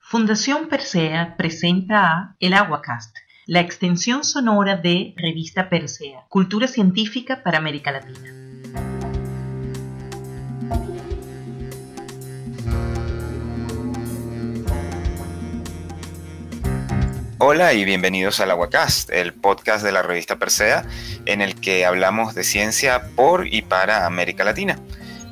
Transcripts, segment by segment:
Fundación Persea presenta a El Aguacast, la extensión sonora de Revista Persea, cultura científica para América Latina. Hola y bienvenidos al Aguacast, el podcast de la revista Persea, en el que hablamos de ciencia por y para América Latina.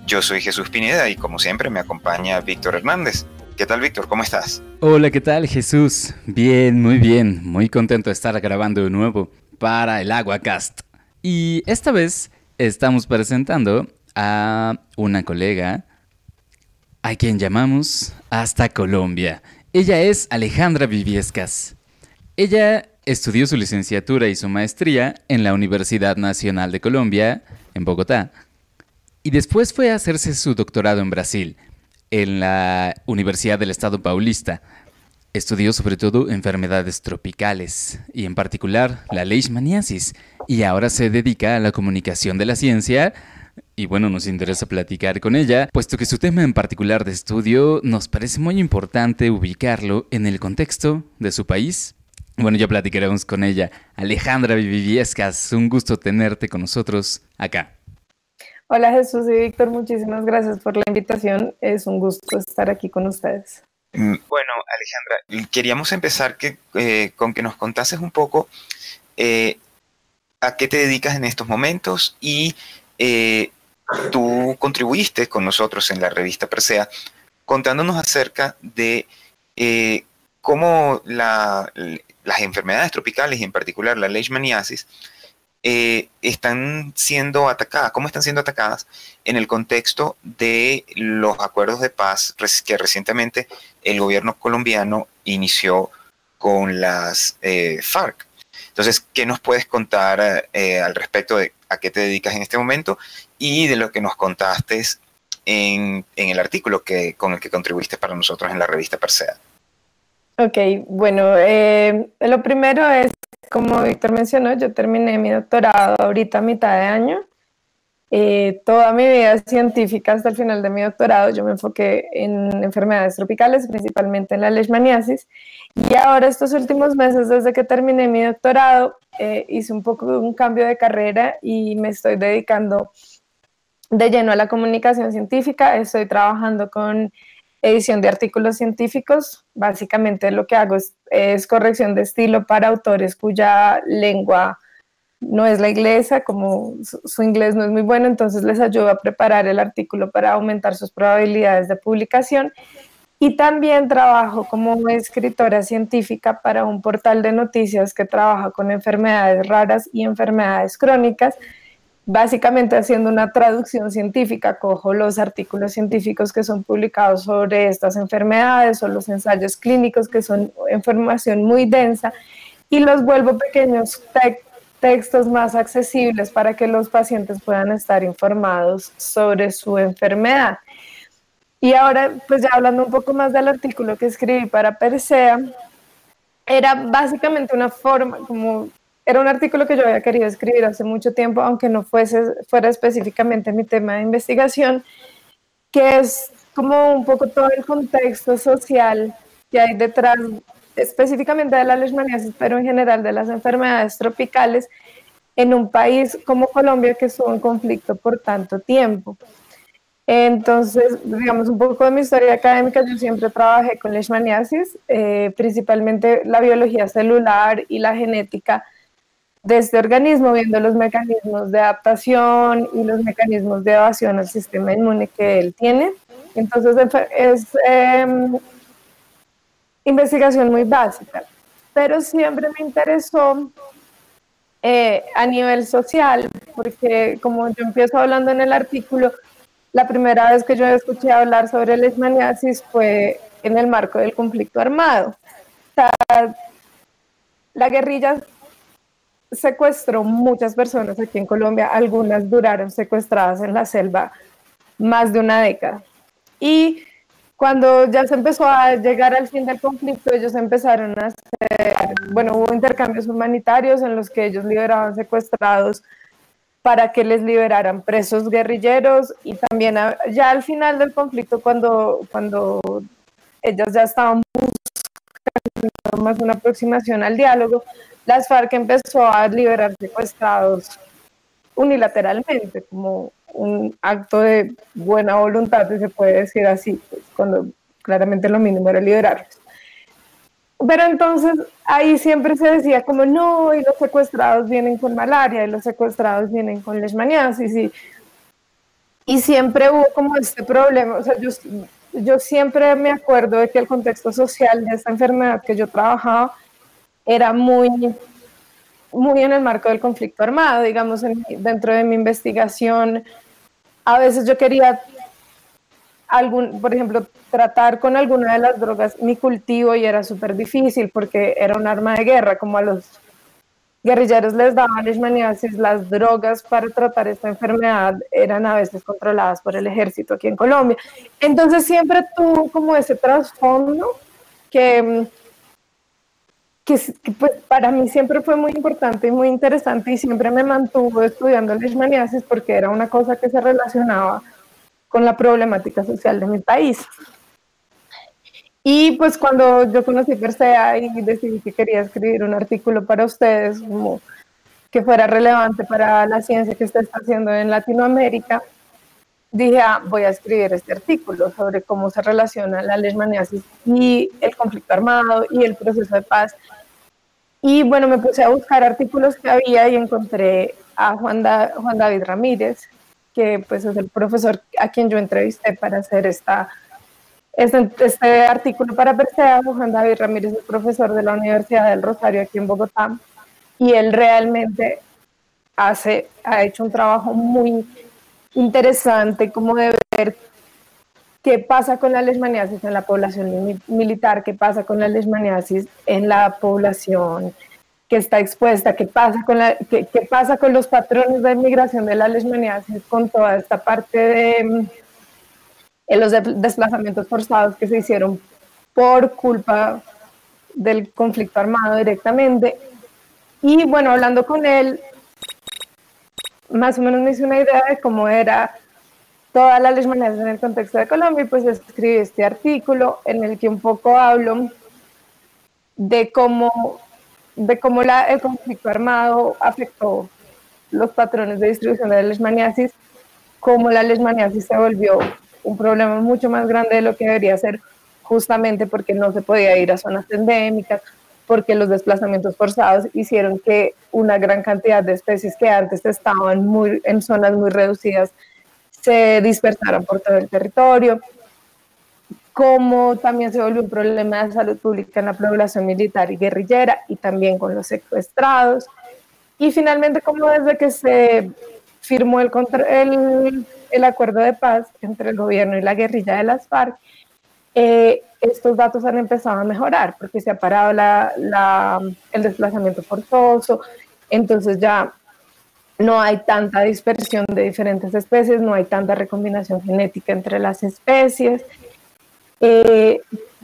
Yo soy Jesús Pineda y como siempre me acompaña Víctor Hernández. ¿Qué tal, Víctor? ¿Cómo estás? Hola, ¿qué tal, Jesús? Bien, muy contento de estar grabando de nuevo para el Aguacast. Y esta vez estamos presentando a una colega a quien llamamos hasta Colombia. Ella es Alejandra Viviescas. Ella estudió su licenciatura y su maestría en la Universidad Nacional de Colombia, en Bogotá, y después fue a hacerse su doctorado en Brasil, en la Universidad del Estado Paulista. Estudió sobre todo enfermedades tropicales y en particular la leishmaniasis, y ahora se dedica a la comunicación de la ciencia. Y bueno, nos interesa platicar con ella, puesto que su tema en particular de estudio nos parece muy importante ubicarlo en el contexto de su país. Bueno, ya platicaremos con ella. Alejandra Viviescas, un gusto tenerte con nosotros acá. Hola Jesús y Víctor, muchísimas gracias por la invitación. Es un gusto estar aquí con ustedes. Bueno, Alejandra, queríamos empezar con que nos contases un poco a qué te dedicas en estos momentos y tú contribuiste con nosotros en la revista Persea contándonos acerca de cómo las enfermedades tropicales y en particular la leishmaniasis están siendo atacadas, cómo están siendo atacadas en el contexto de los acuerdos de paz que recientemente el gobierno colombiano inició con las FARC. Entonces, ¿qué nos puedes contar al respecto de a qué te dedicas en este momento y de lo que nos contaste en el artículo con el que contribuiste para nosotros en la revista Persea? Ok, bueno, lo primero es, como Víctor mencionó, yo terminé mi doctorado ahorita a mitad de año. Toda mi vida científica hasta el final de mi doctorado yo me enfoqué en enfermedades tropicales, principalmente en la leishmaniasis, y ahora estos últimos meses desde que terminé mi doctorado hice un poco un cambio de carrera y me estoy dedicando de lleno a la comunicación científica. Estoy trabajando con edición de artículos científicos. Básicamente lo que hago es corrección de estilo para autores cuya lengua no es la inglesa, como su inglés no es muy bueno, entonces les ayudo a preparar el artículo para aumentar sus probabilidades de publicación. Y también trabajo como escritora científica para un portal de noticias que trabaja con enfermedades raras y enfermedades crónicas, básicamente haciendo una traducción científica. Cojo los artículos científicos que son publicados sobre estas enfermedades o los ensayos clínicos que son información muy densa y los vuelvo pequeños textos más accesibles para que los pacientes puedan estar informados sobre su enfermedad. Y ahora, pues ya hablando un poco más del artículo que escribí para Persea, era básicamente una forma, era un artículo que yo había querido escribir hace mucho tiempo, aunque no fuera específicamente mi tema de investigación, que es como un poco todo el contexto social que hay detrás, específicamente de la leishmaniasis, pero en general de las enfermedades tropicales, en un país como Colombia que estuvo en conflicto por tanto tiempo. Entonces, digamos un poco de mi historia académica, yo siempre trabajé con leishmaniasis, principalmente la biología celular y la genética de este organismo, viendo los mecanismos de adaptación y los mecanismos de evasión al sistema inmune que él tiene. Entonces es investigación muy básica, pero siempre me interesó a nivel social, porque como yo empiezo hablando en el artículo, la primera vez que yo escuché hablar sobre leishmaniasis fue en el marco del conflicto armado. O sea, la guerrilla secuestró muchas personas aquí en Colombia, algunas duraron secuestradas en la selva más de una década. Y cuando ya se empezó a llegar al fin del conflicto, ellos empezaron a hacer, hubo intercambios humanitarios en los que ellos liberaban secuestrados para que les liberaran presos guerrilleros, y también ya al final del conflicto, cuando ellas ya estaban buscando más una aproximación al diálogo, las FARC empezó a liberar secuestrados unilateralmente, como un acto de buena voluntad, si se puede decir así, pues, cuando claramente lo mínimo era liberarlos. Pero entonces ahí siempre se decía como no, y los secuestrados vienen con malaria, y los secuestrados vienen con leishmaniasis, y siempre hubo como este problema. O sea, yo siempre me acuerdo de que el contexto social de esta enfermedad que yo trabajaba era muy en el marco del conflicto armado, digamos, dentro de mi investigación. A veces yo quería, por ejemplo, tratar con alguna de las drogas mi cultivo y era súper difícil porque era un arma de guerra, como a los guerrilleros les daban leishmaniasis, las drogas para tratar esta enfermedad eran a veces controladas por el ejército aquí en Colombia. Entonces siempre tuvo como ese trasfondo que pues para mí siempre fue muy importante y muy interesante y siempre me mantuvo estudiando leishmaniasis porque era una cosa que se relacionaba con la problemática social de mi país. Y pues cuando yo conocí Persea y decidí que quería escribir un artículo para ustedes, como que fuera relevante para la ciencia que usted está haciendo en Latinoamérica, dije, voy a escribir este artículo sobre cómo se relaciona la leishmaniasis y el conflicto armado y el proceso de paz. Y bueno, me puse a buscar artículos que había y encontré a Juan David Ramírez, que pues es el profesor a quien yo entrevisté para hacer este artículo para Persea. Juan David Ramírez es profesor de la Universidad del Rosario aquí en Bogotá y él realmente ha hecho un trabajo muy interesante como de ver qué pasa con la leishmaniasis en la población militar, qué pasa con la leishmaniasis en la población que está expuesta, qué pasa con los patrones de migración de la leishmaniasis, con toda esta parte de los desplazamientos forzados que se hicieron por culpa del conflicto armado directamente. Y bueno, hablando con él, más o menos me hice una idea de cómo era toda la leishmaniasis en el contexto de Colombia y pues escribí este artículo en el que un poco hablo de cómo el conflicto armado afectó los patrones de distribución de la leishmaniasis, cómo la leishmaniasis se volvió un problema mucho más grande de lo que debería ser, justamente porque no se podía ir a zonas endémicas, porque los desplazamientos forzados hicieron que una gran cantidad de especies que antes estaban en zonas muy reducidas se dispersaran por todo el territorio, como también se volvió un problema de salud pública en la población militar y guerrillera y también con los secuestrados. Y finalmente, como desde que se firmó el acuerdo de paz entre el gobierno y la guerrilla de las FARC, estos datos han empezado a mejorar porque se ha parado el desplazamiento forzoso, entonces ya no hay tanta dispersión de diferentes especies, no hay tanta recombinación genética entre las especies,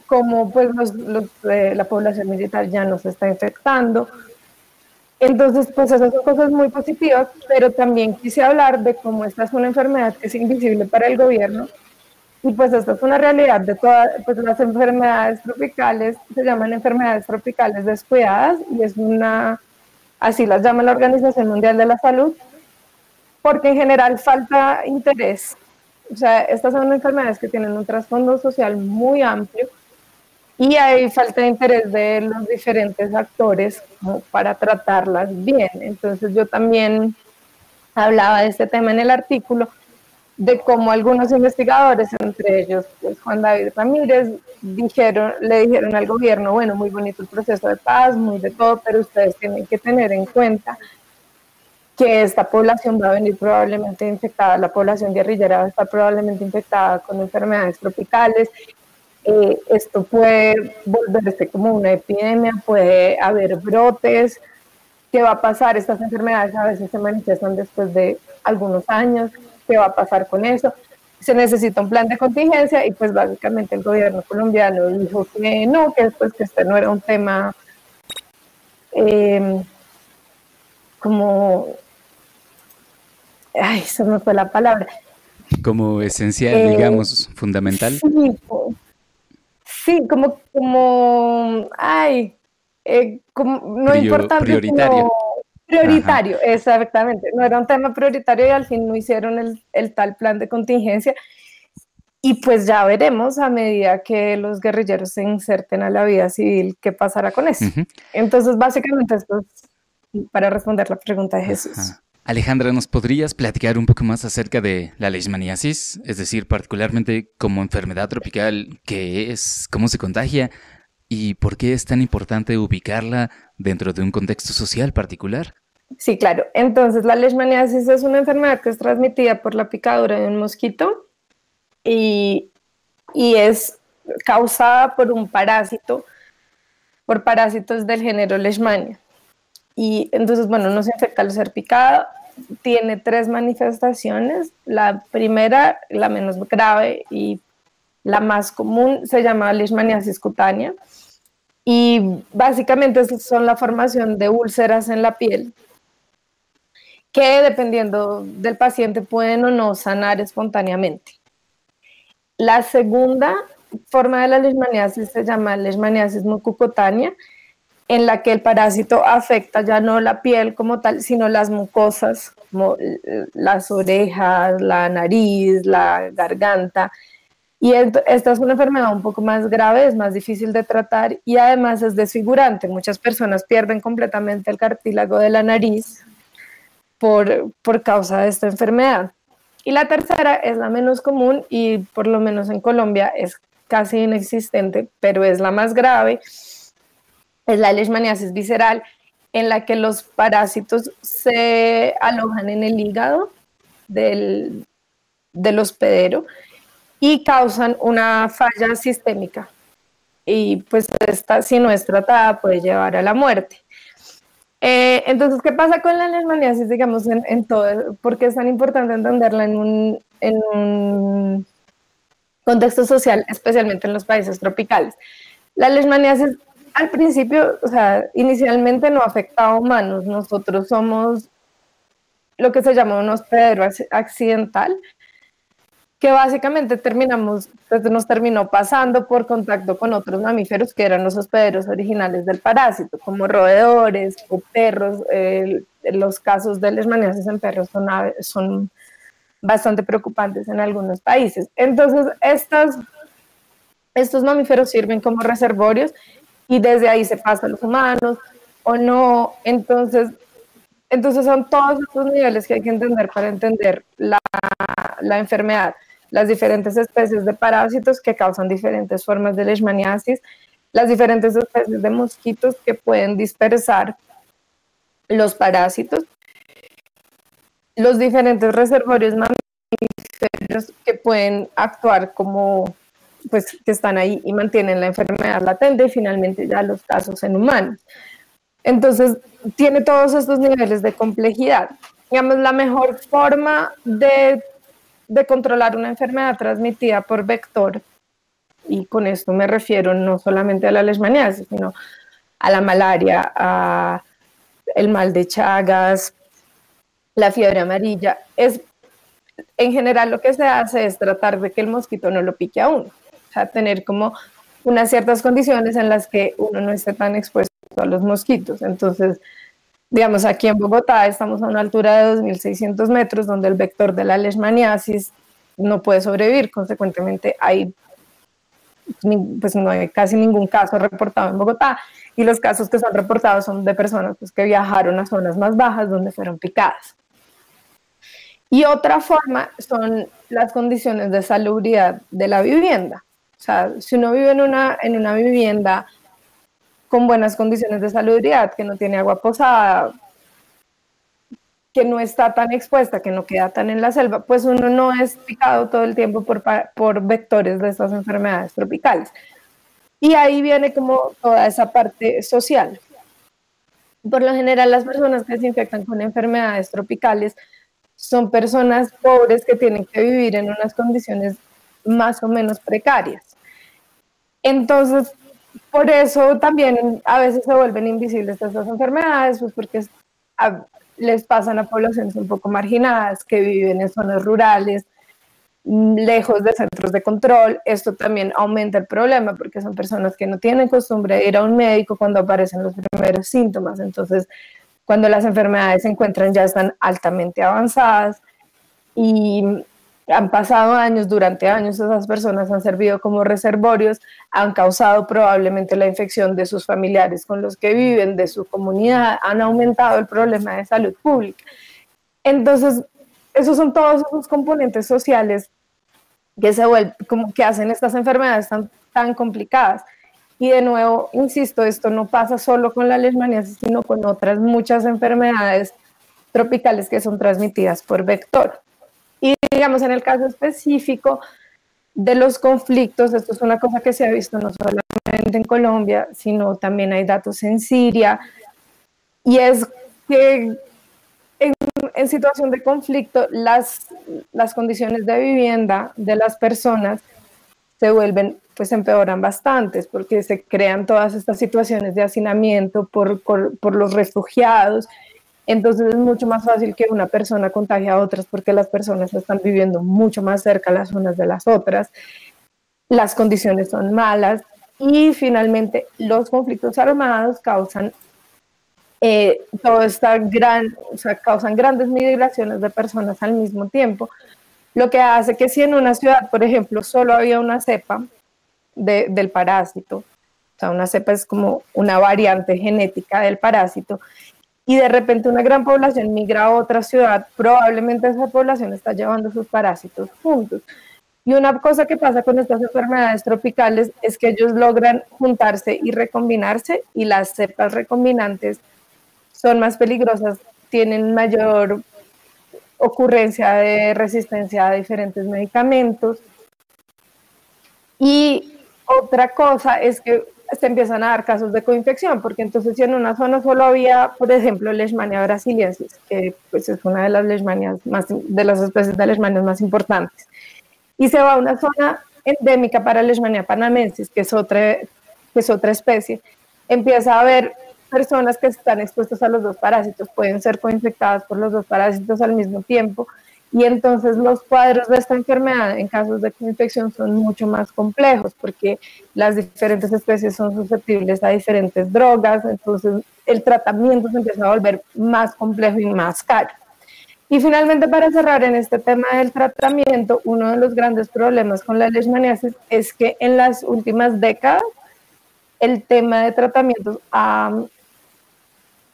como pues la población militar ya no se está infectando. Entonces, pues esas son cosas muy positivas, pero también quise hablar de cómo esta es una enfermedad que es invisible para el gobierno y pues esta es una realidad de todas, pues las enfermedades tropicales se llaman enfermedades tropicales descuidadas y así las llama la Organización Mundial de la Salud, porque en general falta interés. O sea, estas son enfermedades que tienen un trasfondo social muy amplio y hay falta de interés de los diferentes actores como para tratarlas bien. Entonces yo también hablaba de este tema en el artículo, de cómo algunos investigadores, entre ellos pues, Juan David Ramírez, le dijeron al gobierno, bueno, muy bonito el proceso de paz, muy de todo, pero ustedes tienen que tener en cuenta que esta población va a venir probablemente infectada, la población guerrillera va a estar probablemente infectada con enfermedades tropicales, esto puede volverse como una epidemia, puede haber brotes. ¿Qué va a pasar? Estas enfermedades a veces se manifiestan después de algunos años. ¿Qué va a pasar con eso? Se necesita un plan de contingencia y pues básicamente el gobierno colombiano dijo que no, que este no era un tema como... Ay, se me fue la palabra. Como esencial, digamos, fundamental. Sí, Sí, no importante, prioritario. Prioritario, ajá, exactamente. No era un tema prioritario y al fin no hicieron el tal plan de contingencia. Y pues ya veremos a medida que los guerrilleros se inserten a la vida civil qué pasará con eso. Entonces, básicamente esto es para responder la pregunta de Jesús. Ajá. Alejandra, ¿nos podrías platicar un poco más acerca de la leishmaniasis? Es decir, particularmente como enfermedad tropical, ¿qué es? ¿Cómo se contagia? ¿Y por qué es tan importante ubicarla dentro de un contexto social particular? Sí, claro. Entonces, la leishmaniasis es una enfermedad que es transmitida por la picadura de un mosquito y es causada por un parásito, por parásitos del género Leishmania. Y entonces, bueno, no se infecta al ser picado, tiene 3 manifestaciones. La primera, la menos grave y la más común, se llama leishmaniasis cutánea. Y básicamente son la formación de úlceras en la piel que, dependiendo del paciente, pueden o no sanar espontáneamente. La segunda forma de la leishmaniasis se llama leishmaniasis mucocutánea, en la que el parásito afecta ya no la piel como tal, sino las mucosas, como las orejas, la nariz, la garganta. Y esta es una enfermedad un poco más grave, es más difícil de tratar y además es desfigurante. Muchas personas pierden completamente el cartílago de la nariz por causa de esta enfermedad. Y la tercera es la menos común y por lo menos en Colombia es casi inexistente, pero es la más grave. Es la leishmaniasis visceral, en la que los parásitos se alojan en el hígado del hospedero y causan una falla sistémica. Y pues esta, si no es tratada, puede llevar a la muerte. Entonces, ¿qué pasa con la leishmaniasis, digamos, en todo? ¿Por qué es tan importante entenderla en un contexto social, especialmente en los países tropicales? La leishmaniasis al principio, o sea, inicialmente no afecta a humanos. Nosotros somos lo que se llama un hospedero accidental, que básicamente nos terminó pasando por contacto con otros mamíferos que eran los hospederos originales del parásito, como roedores o perros. Los casos de leishmaniasis en perros son bastante preocupantes en algunos países. Entonces, estos mamíferos sirven como reservorios y desde ahí se pasa a los humanos o no. Entonces son todos estos niveles que hay que entender para entender la enfermedad. Las diferentes especies de parásitos que causan diferentes formas de leishmaniasis, las diferentes especies de mosquitos que pueden dispersar los parásitos, los diferentes reservorios mamíferos que pueden actuar como, pues, que están ahí y mantienen la enfermedad latente, y finalmente ya los casos en humanos. Entonces, tiene todos estos niveles de complejidad. Digamos, la mejor forma de controlar una enfermedad transmitida por vector, y con esto me refiero no solamente a la leishmaniasis, sino a la malaria, a el mal de Chagas, la fiebre amarilla, en general lo que se hace es tratar de que el mosquito no lo pique a uno, o sea, tener como unas ciertas condiciones en las que uno no esté tan expuesto a los mosquitos. Entonces, digamos, aquí en Bogotá estamos a una altura de 2.600 metros, donde el vector de la leishmaniasis no puede sobrevivir. Consecuentemente, pues no hay casi ningún caso reportado en Bogotá, y los casos que son reportados son de personas, pues, que viajaron a zonas más bajas donde fueron picadas. Y otra forma son las condiciones de salubridad de la vivienda. O sea, si uno vive en una vivienda con buenas condiciones de salubridad, que no tiene agua posada, que no está tan expuesta, que no queda tan en la selva, pues uno no es picado todo el tiempo por vectores de estas enfermedades tropicales. Y ahí viene como toda esa parte social. Por lo general, las personas que se infectan con enfermedades tropicales son personas pobres que tienen que vivir en unas condiciones más o menos precarias. Entonces, por eso también a veces se vuelven invisibles estas enfermedades, pues porque les pasan a poblaciones un poco marginadas, que viven en zonas rurales, lejos de centros centros de control. Esto también aumenta el problema porque son personas que no tienen costumbre de ir a un médico cuando aparecen los primeros síntomas. Entonces, cuando las enfermedades se encuentran ya están altamente avanzadas y han pasado años, durante años esas personas han servido como reservorios, han causado probablemente la infección de sus familiares con los que viven, de su comunidad, han aumentado el problema de salud pública. Entonces, esos son todos esos componentes sociales que se vuelven, como que hacen estas enfermedades tan complicadas. Y de nuevo, insisto, esto no pasa solo con la leishmaniasis, sino con otras muchas enfermedades tropicales que son transmitidas por vector. Y digamos, en el caso específico de los conflictos, esto es una cosa que se ha visto no solamente en Colombia, sino también hay datos en Siria, y es que en situación de conflicto las condiciones de vivienda de las personas se vuelven, pues empeoran bastantes, porque se crean todas estas situaciones de hacinamiento por los refugiados. Entonces es mucho más fácil que una persona contagie a otras porque las personas están viviendo mucho más cerca las unas de las otras, las condiciones son malas y finalmente los conflictos armados causan causan grandes migraciones de personas al mismo tiempo, lo que hace que si en una ciudad, por ejemplo, solo había una cepa del parásito, o sea, una cepa es como una variante genética del parásito, y de repente una gran población migra a otra ciudad, probablemente esa población está llevando sus parásitos juntos. Y una cosa que pasa con estas enfermedades tropicales es que ellos logran juntarse y recombinarse, y las cepas recombinantes son más peligrosas, tienen mayor ocurrencia de resistencia a diferentes medicamentos. Y otra cosa es que se empiezan a dar casos de coinfección, porque entonces si en una zona solo había, por ejemplo, Leishmania brasiliensis, que pues es una de las leishmanias de las especies de leishmanias más importantes, y se va a una zona endémica para Leishmania panamensis, que es otra especie, empieza a haber personas que están expuestas a los dos parásitos, pueden ser coinfectadas por los dos parásitos al mismo tiempo, y entonces los cuadros de esta enfermedad en casos de coinfección son mucho más complejos porque las diferentes especies son susceptibles a diferentes drogas, entonces el tratamiento se empieza a volver más complejo y más caro. Y finalmente, para cerrar en este tema del tratamiento, uno de los grandes problemas con la leishmaniasis es que en las últimas décadas el tema de tratamientos ha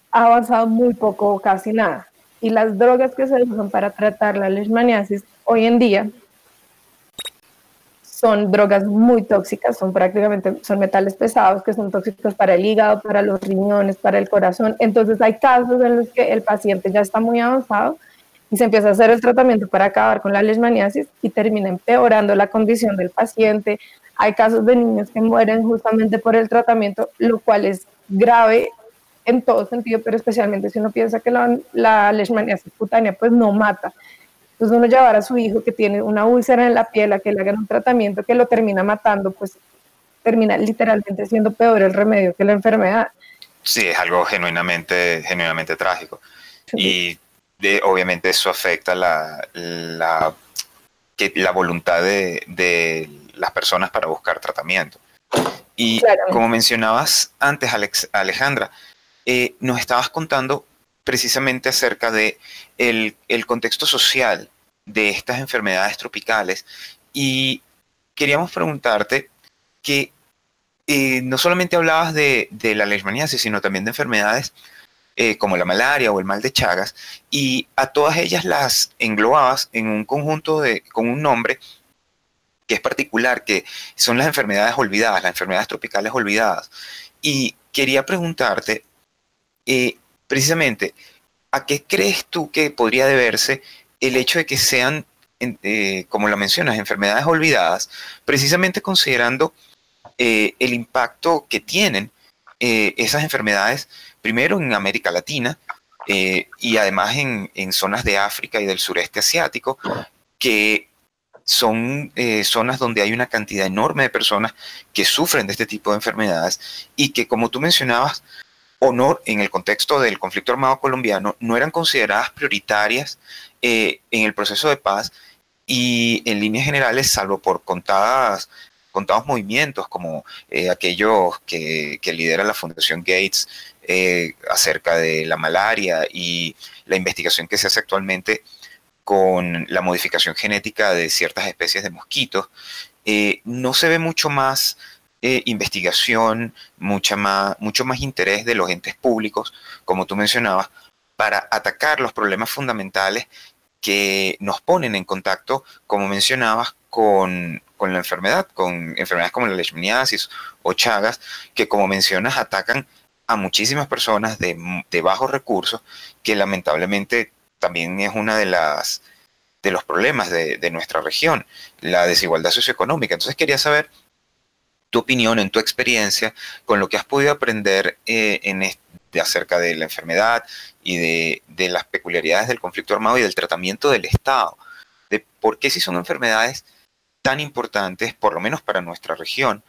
avanzado muy poco o casi nada. Y las drogas que se usan para tratar la leishmaniasis hoy en día son drogas muy tóxicas, son metales pesados que son tóxicos para el hígado, para los riñones, para el corazón. Entonces hay casos en los que el paciente ya está muy avanzado y se empieza a hacer el tratamiento para acabar con la leishmaniasis y termina empeorando la condición del paciente. Hay casos de niños que mueren justamente por el tratamiento, lo cual es grave en todo sentido, pero especialmente si uno piensa que la leishmaniasis cutánea pues no mata. Entonces uno llevar a su hijo que tiene una úlcera en la piel a que le hagan un tratamiento que lo termina matando, pues termina literalmente siendo peor el remedio que la enfermedad. Sí, es algo genuinamente trágico. Sí. Y obviamente eso afecta la voluntad de las personas para buscar tratamiento. Y como mencionabas antes, Alejandra, nos estabas contando precisamente acerca de el contexto social de estas enfermedades tropicales y queríamos preguntarte que no solamente hablabas de la leishmaniasis, sino también de enfermedades como la malaria o el mal de Chagas, y a todas ellas las englobabas en un conjunto con un nombre que es particular, que son las enfermedades olvidadas, las enfermedades tropicales olvidadas. Y quería preguntarte, precisamente, ¿a qué crees tú que podría deberse el hecho de que sean, como lo mencionas, enfermedades olvidadas, precisamente considerando el impacto que tienen esas enfermedades, primero en América Latina y además en zonas de África y del sureste asiático, que son zonas donde hay una cantidad enorme de personas que sufren de este tipo de enfermedades y que, como tú mencionabas, en el contexto del conflicto armado colombiano, no eran consideradas prioritarias en el proceso de paz y en líneas generales, salvo por contados movimientos como aquellos que lidera la Fundación Gates acerca de la malaria y la investigación que se hace actualmente con la modificación genética de ciertas especies de mosquitos, no se ve mucho más investigación, mucho más interés de los entes públicos, como tú mencionabas, para atacar los problemas fundamentales que nos ponen en contacto, como mencionabas, con la enfermedad, con enfermedades como la leishmaniasis o Chagas, que como mencionas atacan a muchísimas personas de bajos recursos, que lamentablemente también es una de los problemas de nuestra región, la desigualdad socioeconómica. Entonces quería saber tu opinión, en tu experiencia, con lo que has podido aprender acerca de la enfermedad y de las peculiaridades del conflicto armado y del tratamiento del Estado, de por qué si son enfermedades tan importantes, por lo menos para nuestra región,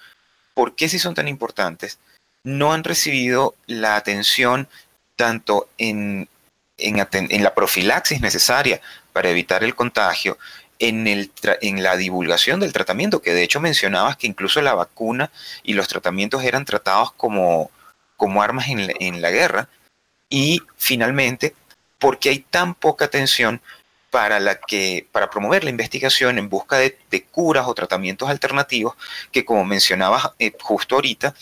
por qué si son tan importantes, no han recibido la atención tanto en la profilaxis necesaria para evitar el contagio, en la divulgación del tratamiento, que de hecho mencionabas que incluso la vacuna y los tratamientos eran tratados como armas en la guerra, y finalmente, porque hay tan poca atención para promover la investigación en busca de curas o tratamientos alternativos que, como mencionabas justo ahorita,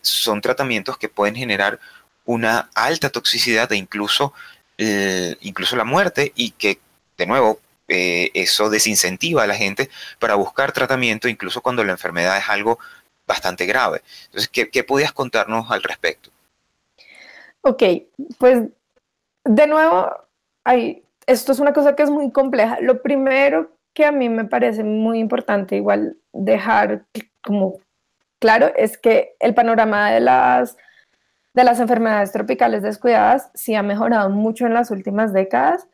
son tratamientos que pueden generar una alta toxicidad e incluso la muerte, y que, de nuevo, eso desincentiva a la gente para buscar tratamiento incluso cuando la enfermedad es algo bastante grave. Entonces, ¿qué podías contarnos al respecto? Ok, pues de nuevo, esto es una cosa que es muy compleja. Lo primero que a mí me parece muy importante igual dejar como claro es que el panorama de las enfermedades tropicales descuidadas sí ha mejorado mucho en las últimas décadas.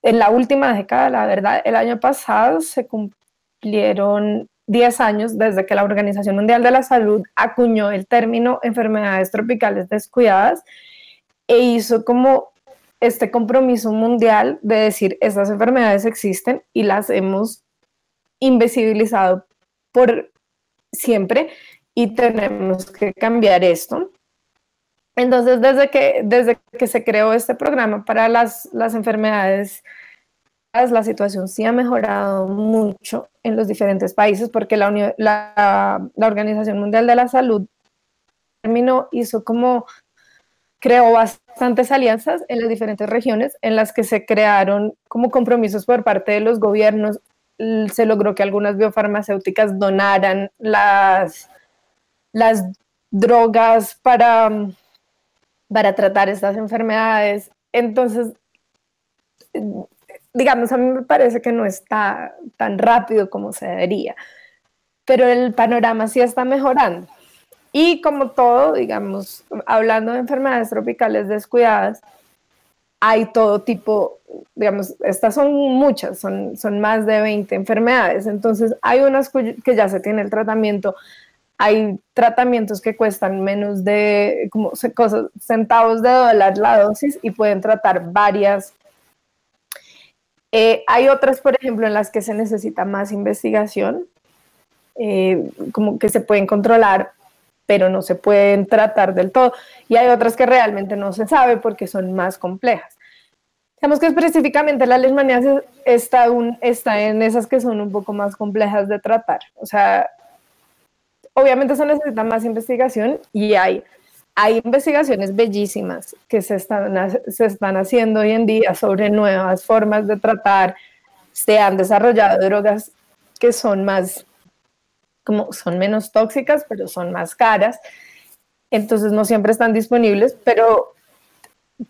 En la última década, la verdad, el año pasado se cumplieron 10 años desde que la Organización Mundial de la Salud acuñó el término enfermedades tropicales descuidadas e hizo como este compromiso mundial de decir estas enfermedades existen y las hemos invisibilizado por siempre y tenemos que cambiar esto. Entonces, desde que se creó este programa para las enfermedades, la situación sí ha mejorado mucho en los diferentes países, porque la Organización Mundial de la Salud creó bastantes alianzas en las diferentes regiones en las que se crearon como compromisos por parte de los gobiernos. Se logró que algunas biofarmacéuticas donaran las drogas para tratar estas enfermedades. Entonces, digamos, a mí me parece que no está tan rápido como se debería, pero el panorama sí está mejorando. Y como todo, digamos, hablando de enfermedades tropicales descuidadas, hay todo tipo, digamos, estas son muchas, son más de 20 enfermedades. Entonces, hay unas que ya se tiene el tratamiento. Hay tratamientos que cuestan menos de como centavos de dólar la dosis y pueden tratar varias. Hay otras, por ejemplo, en las que se necesita más investigación, como que se pueden controlar, pero no se pueden tratar del todo. Y hay otras que realmente no se sabe porque son más complejas. Digamos que específicamente la leishmaniasis está en esas que son un poco más complejas de tratar. O sea, obviamente se necesita más investigación y hay investigaciones bellísimas que se están haciendo hoy en día sobre nuevas formas de tratar. Se han desarrollado drogas que son menos tóxicas, pero son más caras. Entonces no siempre están disponibles, pero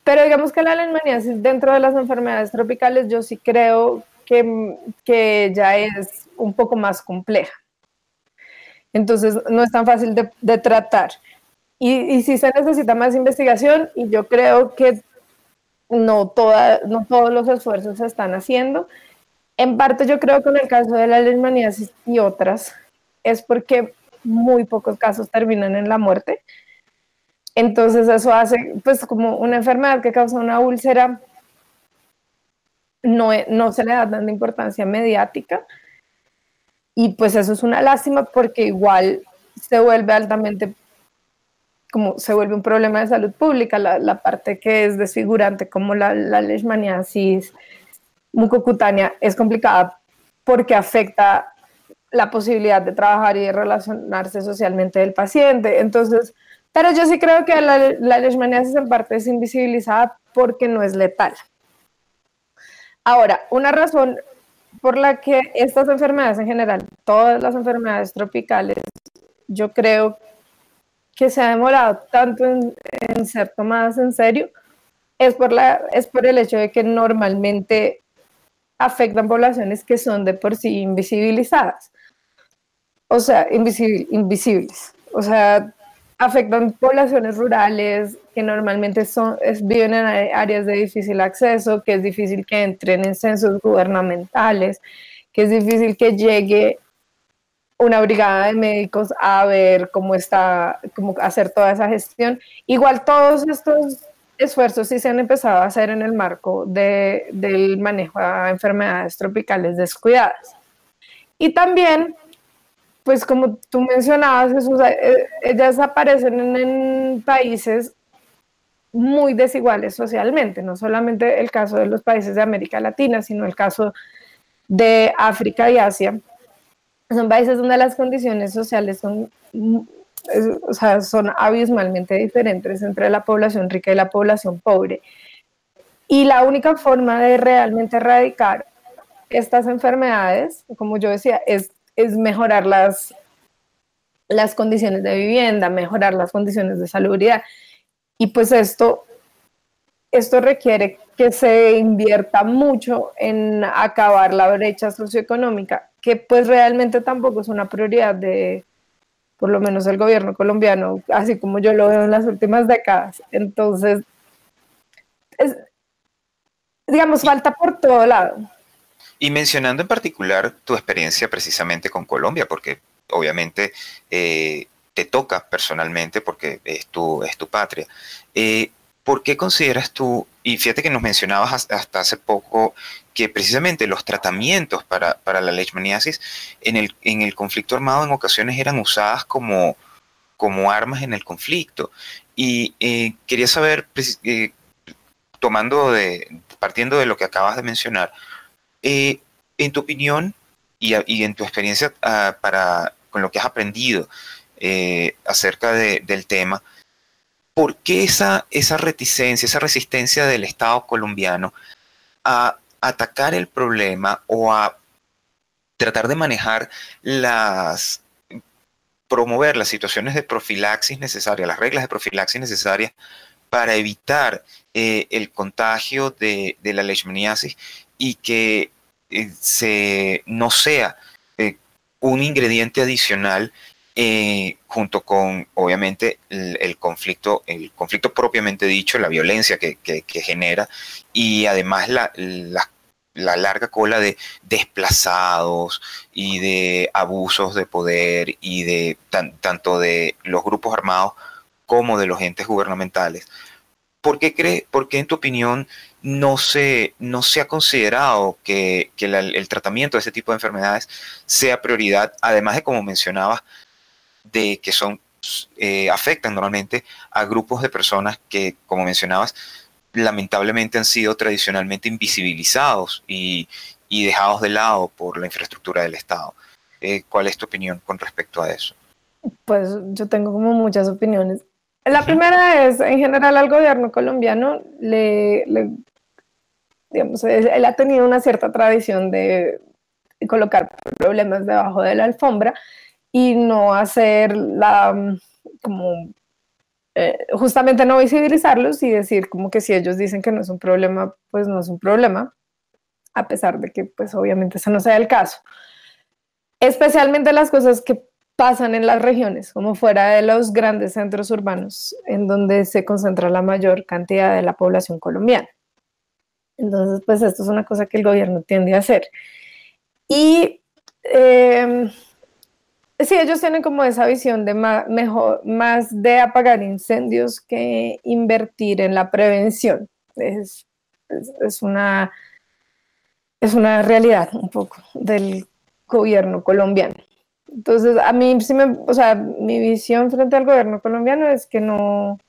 digamos que la leishmaniasis dentro de las enfermedades tropicales yo sí creo que ya es un poco más compleja. Entonces no es tan fácil de tratar. Y sí se necesita más investigación y yo creo que no todos los esfuerzos se están haciendo. En parte yo creo que en el caso de la leishmaniasis y otras es porque muy pocos casos terminan en la muerte. Entonces eso hace pues como una enfermedad que causa una úlcera no se le da tanta importancia mediática, y pues eso es una lástima porque igual se vuelve altamente, como se vuelve un problema de salud pública, la parte que es desfigurante como la leishmaniasis mucocutánea es complicada porque afecta la posibilidad de trabajar y de relacionarse socialmente del paciente. Entonces, pero yo sí creo que la leishmaniasis en parte es invisibilizada porque no es letal. Ahora, una razón por la que estas enfermedades en general, todas las enfermedades tropicales, yo creo que se ha demorado tanto en ser tomadas en serio, es por el hecho de que normalmente afectan poblaciones que son de por sí invisibilizadas. O sea, invisibles. O sea, afectan poblaciones rurales que normalmente viven en áreas de difícil acceso, que es difícil que entren en censos gubernamentales, que es difícil que llegue una brigada de médicos a ver cómo hacer toda esa gestión. Igual todos estos esfuerzos sí se han empezado a hacer en el marco del manejo de enfermedades tropicales descuidadas. Y también, pues como tú mencionabas, Jesús, ellas aparecen en países muy desiguales socialmente, no solamente el caso de los países de América Latina, sino el caso de África y Asia. Son países donde las condiciones sociales son abismalmente diferentes entre la población rica y la población pobre. Y la única forma de realmente erradicar estas enfermedades, como yo decía, es mejorar las condiciones de vivienda, mejorar las condiciones de salubridad. Y pues esto requiere que se invierta mucho en acabar la brecha socioeconómica, que pues realmente tampoco es una prioridad de, por lo menos, el gobierno colombiano, así como yo lo veo en las últimas décadas. Entonces, digamos, falta por todo lado. Y mencionando en particular tu experiencia precisamente con Colombia, porque obviamente te toca personalmente porque es tu patria. ¿Por qué consideras tú, y fíjate que nos mencionabas hasta hace poco, que precisamente los tratamientos para la leishmaniasis en el conflicto armado en ocasiones eran usadas como armas en el conflicto? Y quería saber, partiendo de lo que acabas de mencionar, en tu opinión y en tu experiencia con lo que has aprendido acerca del tema, ¿por qué esa reticencia, esa resistencia del Estado colombiano a atacar el problema o a tratar de manejar promover las situaciones de profilaxis necesarias, las reglas de profilaxis necesarias para evitar el contagio de la leishmaniasis y que no sea un ingrediente adicional junto con, obviamente, el conflicto propiamente dicho, la violencia que genera, y además la larga cola de desplazados y de abusos de poder y de tanto de los grupos armados como de los entes gubernamentales? ¿Por qué en tu opinión no se ha considerado que el tratamiento de ese tipo de enfermedades sea prioridad, además de, como mencionabas, de que afectan normalmente a grupos de personas que, como mencionabas, lamentablemente han sido tradicionalmente invisibilizados y dejados de lado por la infraestructura del Estado? ¿Cuál es tu opinión con respecto a eso? Pues yo tengo como muchas opiniones. La primera es, en general, al gobierno colombiano digamos, él ha tenido una cierta tradición de colocar problemas debajo de la alfombra y no hacer justamente no visibilizarlos y decir como que si ellos dicen que no es un problema, pues no es un problema, a pesar de que pues obviamente eso no sea el caso. Especialmente las cosas que pasan en las regiones, como fuera de los grandes centros urbanos, en donde se concentra la mayor cantidad de la población colombiana. Entonces, pues esto es una cosa que el gobierno tiende a hacer. Y sí, ellos tienen como esa visión de más de apagar incendios que invertir en la prevención. Es una es una realidad un poco del gobierno colombiano. Entonces, a mí sí o sea, mi visión frente al gobierno colombiano es que no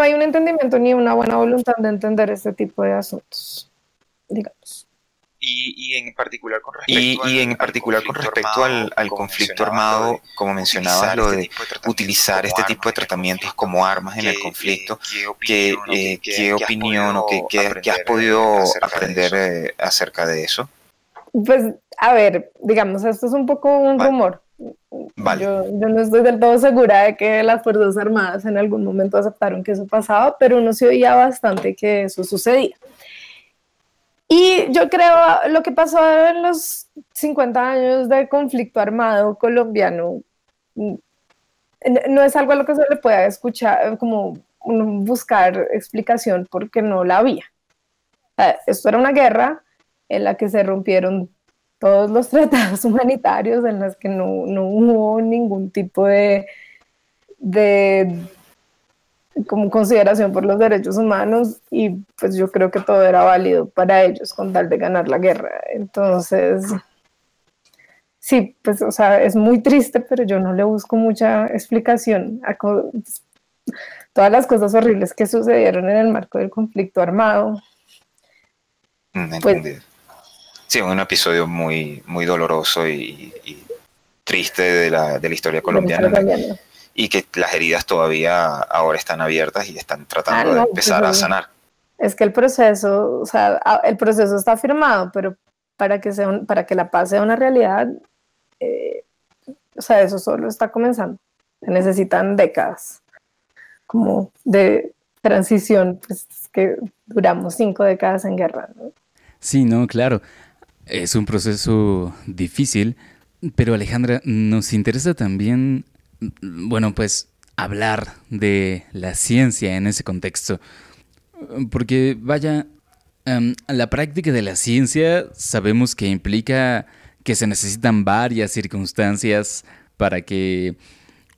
hay un entendimiento ni una buena voluntad de entender este tipo de asuntos, digamos. Y en particular con respecto al conflicto armado, como mencionabas, lo de utilizar este tipo de tratamientos como armas en el conflicto, ¿qué opinión o qué has podido aprender acerca de eso? Pues, a ver, digamos, esto es un poco un rumor. Vale. Yo no estoy del todo segura de que las Fuerzas Armadas en algún momento aceptaron que eso pasaba, pero uno se oía bastante que eso sucedía. Y yo creo lo que pasó en los 50 años de conflicto armado colombiano no es algo a lo que se le pueda escuchar, como buscar explicación porque no la había. Esto era una guerra en la que se rompieron todos los tratados humanitarios, en los que no hubo ningún tipo de como consideración por los derechos humanos, y pues yo creo que todo era válido para ellos con tal de ganar la guerra. Entonces, sí, pues, o sea, es muy triste, pero yo no le busco mucha explicación a todas las cosas horribles que sucedieron en el marco del conflicto armado. Entendido. Sí, un episodio muy, muy doloroso y triste de la historia colombiana. Y que las heridas todavía ahora están abiertas y están tratando de empezar a sanar. Es que el proceso, o sea, el proceso está firmado, pero para que la paz sea una realidad, o sea, eso solo está comenzando. Se necesitan décadas como de transición, pues que duramos 5 décadas en guerra, ¿no? Sí, no, claro. Es un proceso difícil, pero Alejandra, nos interesa también, bueno, pues hablar de la ciencia en ese contexto. Porque, vaya, la práctica de la ciencia sabemos que implica que se necesitan varias circunstancias para que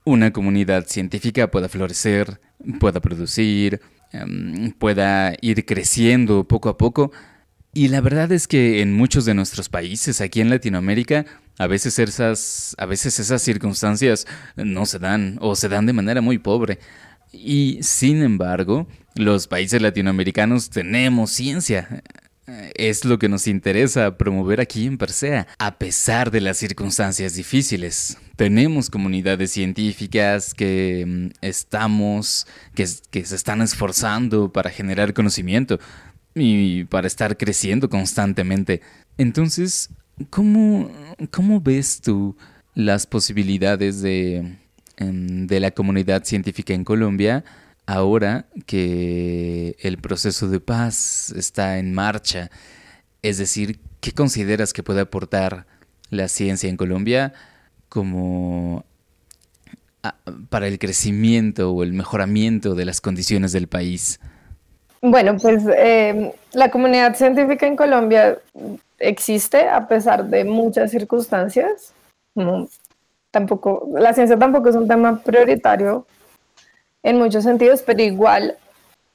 una comunidad científica pueda florecer, pueda producir, pueda ir creciendo poco a poco. Y la verdad es que en muchos de nuestros países, aquí en Latinoamérica, a veces esas circunstancias no se dan o se dan de manera muy pobre. Y sin embargo, los países latinoamericanos tenemos ciencia. Es lo que nos interesa promover aquí en Persea. A pesar de las circunstancias difíciles, tenemos comunidades científicas que se están esforzando para generar conocimiento y para estar creciendo constantemente. Entonces, ¿cómo ves tú las posibilidades de la comunidad científica en Colombia ahora que el proceso de paz está en marcha? Es decir, ¿qué consideras que puede aportar la ciencia en Colombia como para el crecimiento o el mejoramiento de las condiciones del país? Bueno, pues la comunidad científica en Colombia existe a pesar de muchas circunstancias. La ciencia tampoco es un tema prioritario en muchos sentidos, pero igual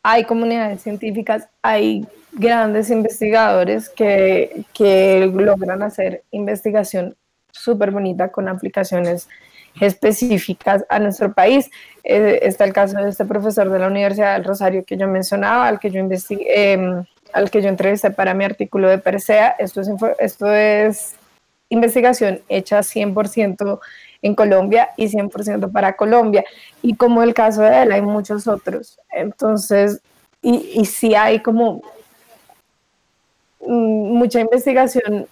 hay comunidades científicas, hay grandes investigadores que logran hacer investigación súper bonita con aplicaciones específicas a nuestro país. Está el caso de este profesor de la Universidad del Rosario que yo mencionaba, al que yo entrevisté para mi artículo de Persea. Esto es investigación hecha 100% en Colombia y 100% para Colombia. Y como el caso de él, hay muchos otros. Entonces, y sí hay como mucha investigación.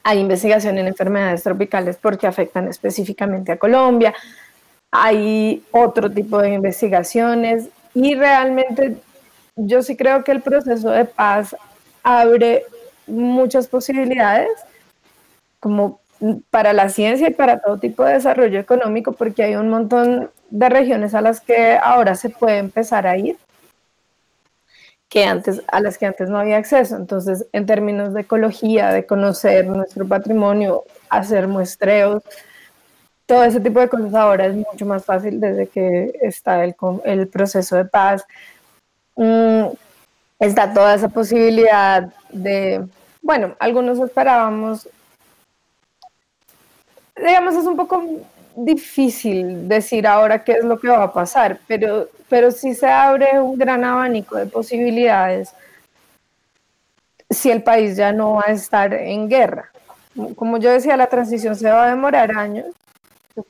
Hay investigación en enfermedades tropicales porque afectan específicamente a Colombia. Hay otro tipo de investigaciones y realmente yo sí creo que el proceso de paz abre muchas posibilidades como para la ciencia y para todo tipo de desarrollo económico, porque hay un montón de regiones a las que ahora se puede empezar a ir a las que antes no había acceso. Entonces, en términos de ecología, de conocer nuestro patrimonio, hacer muestreos, todo ese tipo de cosas ahora es mucho más fácil desde que está el proceso de paz. está toda esa posibilidad de, bueno, algunos esperábamos, digamos, es un poco difícil decir ahora qué es lo que va a pasar, pero sí se abre un gran abanico de posibilidades si el país ya no va a estar en guerra. Como yo decía, la transición se va a demorar años, pues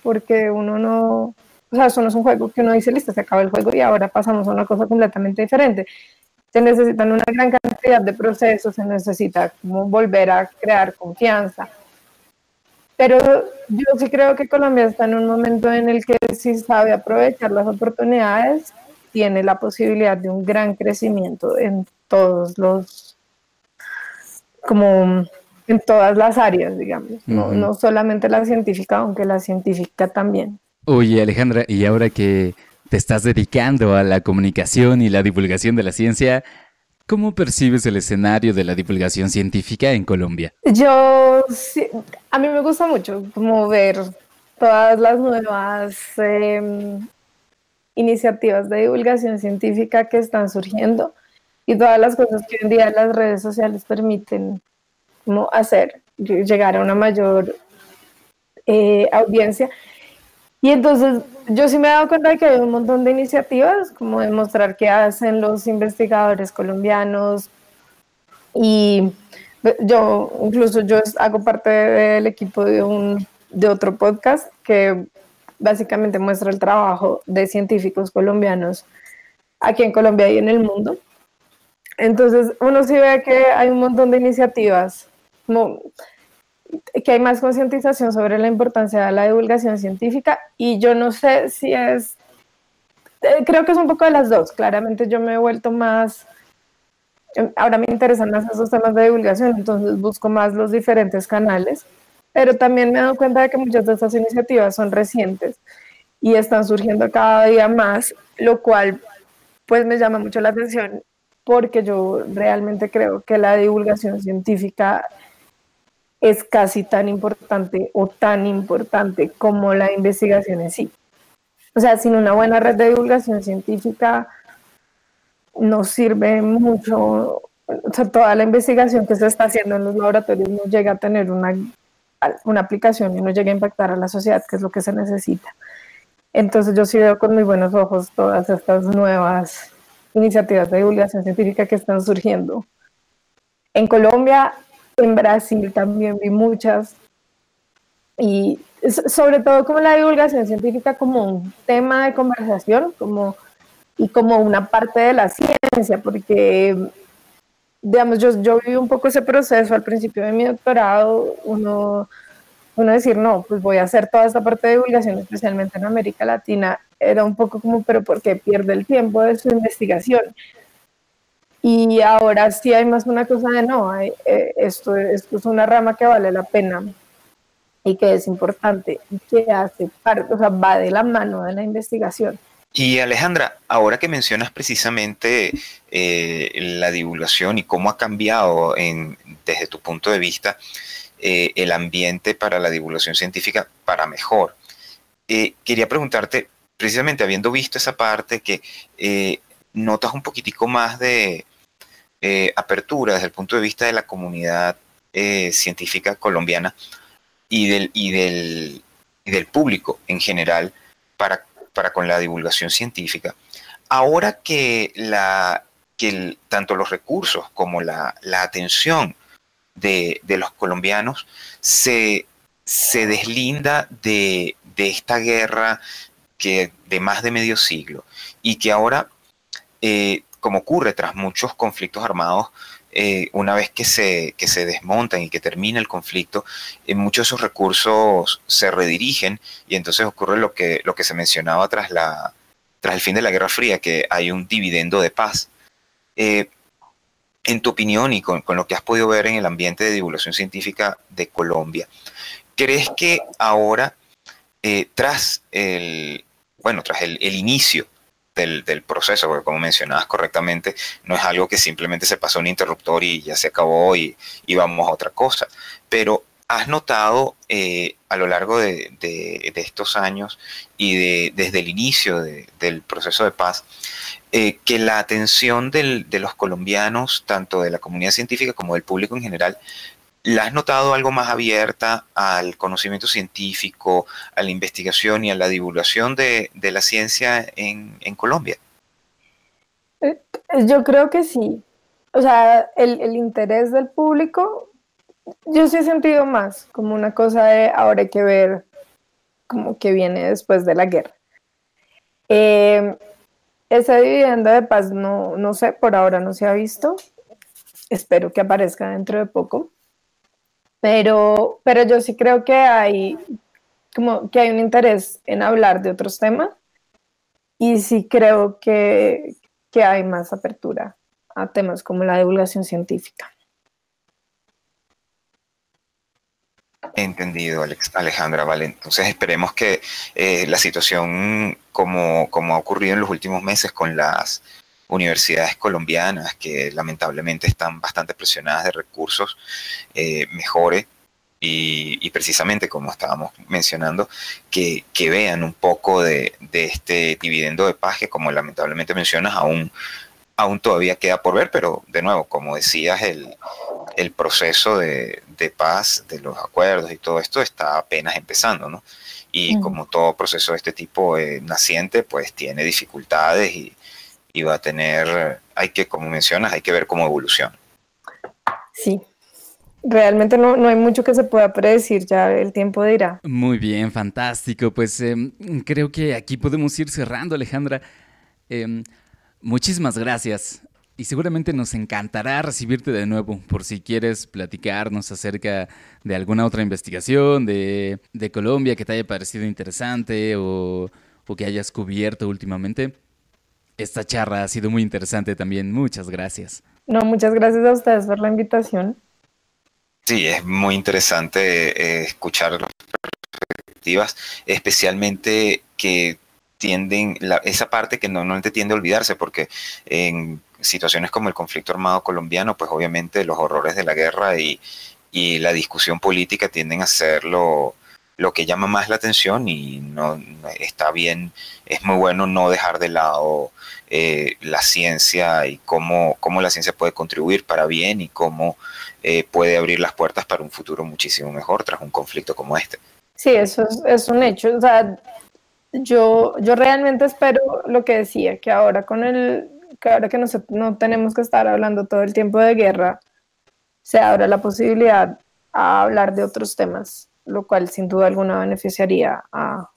porque uno no, o sea, eso no es un juego que uno dice, listo, se acaba el juego y ahora pasamos a una cosa completamente diferente. Se necesitan una gran cantidad de procesos, se necesita como volver a crear confianza. Pero yo sí creo que Colombia está en un momento en el que si sabe aprovechar las oportunidades, tiene la posibilidad de un gran crecimiento en todos los, como en todas las áreas, digamos, no solamente la científica, aunque la científica también. Oye, Alejandra, y ahora que te estás dedicando a la comunicación y la divulgación de la ciencia, ¿cómo percibes el escenario de la divulgación científica en Colombia? Yo, sí, a mí me gusta mucho como ver todas las nuevas iniciativas de divulgación científica que están surgiendo y todas las cosas que hoy en día las redes sociales permiten como hacer, llegar a una mayor audiencia. Y entonces yo sí me he dado cuenta de que hay un montón de iniciativas, como demostrar qué hacen los investigadores colombianos. Y incluso yo hago parte del equipo de otro podcast que básicamente muestra el trabajo de científicos colombianos aquí en Colombia y en el mundo. Entonces uno sí ve que hay un montón de iniciativas, como que hay más concientización sobre la importancia de la divulgación científica, y yo no sé si es, creo que es un poco de las dos. Claramente yo me he vuelto más, ahora me interesan más esos temas de divulgación, entonces busco más los diferentes canales, pero también me he dado cuenta de que muchas de estas iniciativas son recientes y están surgiendo cada día más, lo cual pues me llama mucho la atención, porque yo realmente creo que la divulgación científica es casi tan importante o tan importante como la investigación en sí. O sea, sin una buena red de divulgación científica no sirve mucho. O sea, toda la investigación que se está haciendo en los laboratorios no llega a tener una aplicación y no llega a impactar a la sociedad, que es lo que se necesita. Entonces yo sí veo con muy buenos ojos todas estas nuevas iniciativas de divulgación científica que están surgiendo. En Colombia, en Brasil también vi muchas, y sobre todo como la divulgación científica como un tema de conversación, y como una parte de la ciencia, porque, digamos, yo viví un poco ese proceso al principio de mi doctorado, uno decir, no, pues voy a hacer toda esta parte de divulgación, especialmente en América Latina, era un poco como, pero ¿por qué pierde el tiempo de su investigación? Y ahora sí hay más una cosa de no, esto es una rama que vale la pena y que es importante y que hace parte, o sea, va de la mano de la investigación. Y Alejandra, ahora que mencionas precisamente la divulgación y cómo ha cambiado desde tu punto de vista el ambiente para la divulgación científica para mejor, quería preguntarte, precisamente habiendo visto esa parte, que notas un poquitico más de apertura desde el punto de vista de la comunidad científica colombiana y del público en general para con la divulgación científica. Ahora que tanto los recursos como la atención de los colombianos se deslinda de esta guerra de más de medio siglo, y que ahora, como ocurre tras muchos conflictos armados, una vez que se desmontan y que termina el conflicto, muchos de esos recursos se redirigen, y entonces ocurre lo que se mencionaba tras el fin de la Guerra Fría, que hay un dividendo de paz. En tu opinión y con lo que has podido ver en el ambiente de divulgación científica de Colombia, ¿crees que ahora, tras el inicio del proceso, porque como mencionabas correctamente, no es algo que simplemente se pasó un interruptor y ya se acabó y vamos a otra cosa, pero ¿has notado a lo largo de estos años y desde el inicio del proceso de paz, que la atención de los colombianos, tanto de la comunidad científica como del público en general, la has notado algo más abierta al conocimiento científico, a la investigación y a la divulgación de la ciencia en Colombia? Yo creo que sí. O sea, el interés del público, yo sí he sentido más como una cosa de ahora hay que ver como que viene después de la guerra. Ese dividendo de paz no sé, por ahora no se ha visto. Espero que aparezca dentro de poco. Pero yo sí creo que hay como que hay un interés en hablar de otros temas y sí creo que hay más apertura a temas como la divulgación científica. Entendido, Alejandra, vale. Entonces esperemos que la situación, como ha ocurrido en los últimos meses con las universidades colombianas, que lamentablemente están bastante presionadas de recursos, mejore. Y precisamente, como estábamos mencionando, que vean un poco de este dividendo de paz, que como lamentablemente mencionas, aún todavía queda por ver, pero de nuevo, como decías, el proceso de paz, de los acuerdos y todo esto está apenas empezando, ¿no? Y como todo proceso de este tipo naciente, pues tiene dificultades y va a tener, como mencionas, hay que ver cómo evoluciona. Sí. Realmente no hay mucho que se pueda predecir, ya el tiempo dirá. Muy bien, fantástico. Pues creo que aquí podemos ir cerrando, Alejandra. Muchísimas gracias. Y seguramente nos encantará recibirte de nuevo por si quieres platicarnos acerca de alguna otra investigación de Colombia que te haya parecido interesante o que hayas cubierto últimamente. Esta charla ha sido muy interesante también. Muchas gracias. No, muchas gracias a ustedes por la invitación. Sí, es muy interesante escuchar las perspectivas, especialmente que tienden, esa parte que normalmente tiende a olvidarse, porque en situaciones como el conflicto armado colombiano, pues obviamente los horrores de la guerra y la discusión política tienden a ser lo que llama más la atención y no está bien, es muy bueno no dejar de lado la ciencia y cómo la ciencia puede contribuir para bien y cómo puede abrir las puertas para un futuro muchísimo mejor tras un conflicto como este. Sí, eso es un hecho. O sea, yo realmente espero lo que decía, que ahora que no tenemos que estar hablando todo el tiempo de guerra, se abra la posibilidad a hablar de otros temas, lo cual sin duda alguna beneficiaría a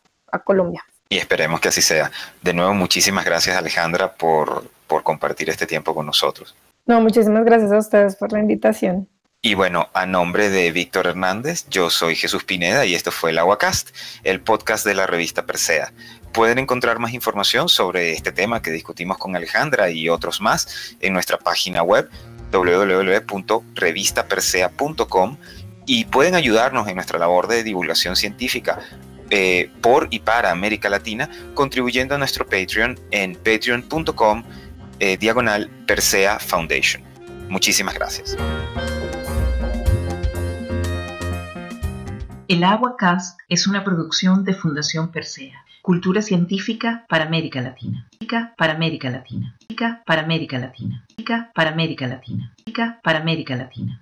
Colombia. Y esperemos que así sea. De nuevo, muchísimas gracias, Alejandra, por compartir este tiempo con nosotros. No, muchísimas gracias a ustedes por la invitación. Y bueno, a nombre de Víctor Hernández, yo soy Jesús Pineda y esto fue el Aguacast, el podcast de la revista Persea. Pueden encontrar más información sobre este tema que discutimos con Alejandra y otros más en nuestra página web www.revistapersea.com y pueden ayudarnos en nuestra labor de divulgación científica por y para América Latina contribuyendo a nuestro Patreon en patreon.com/Persea Foundation. Muchísimas gracias. El Aguacast es una producción de Fundación Persea. Cultura científica para América Latina. Para América Latina. Para América Latina. Para América Latina. Para América Latina.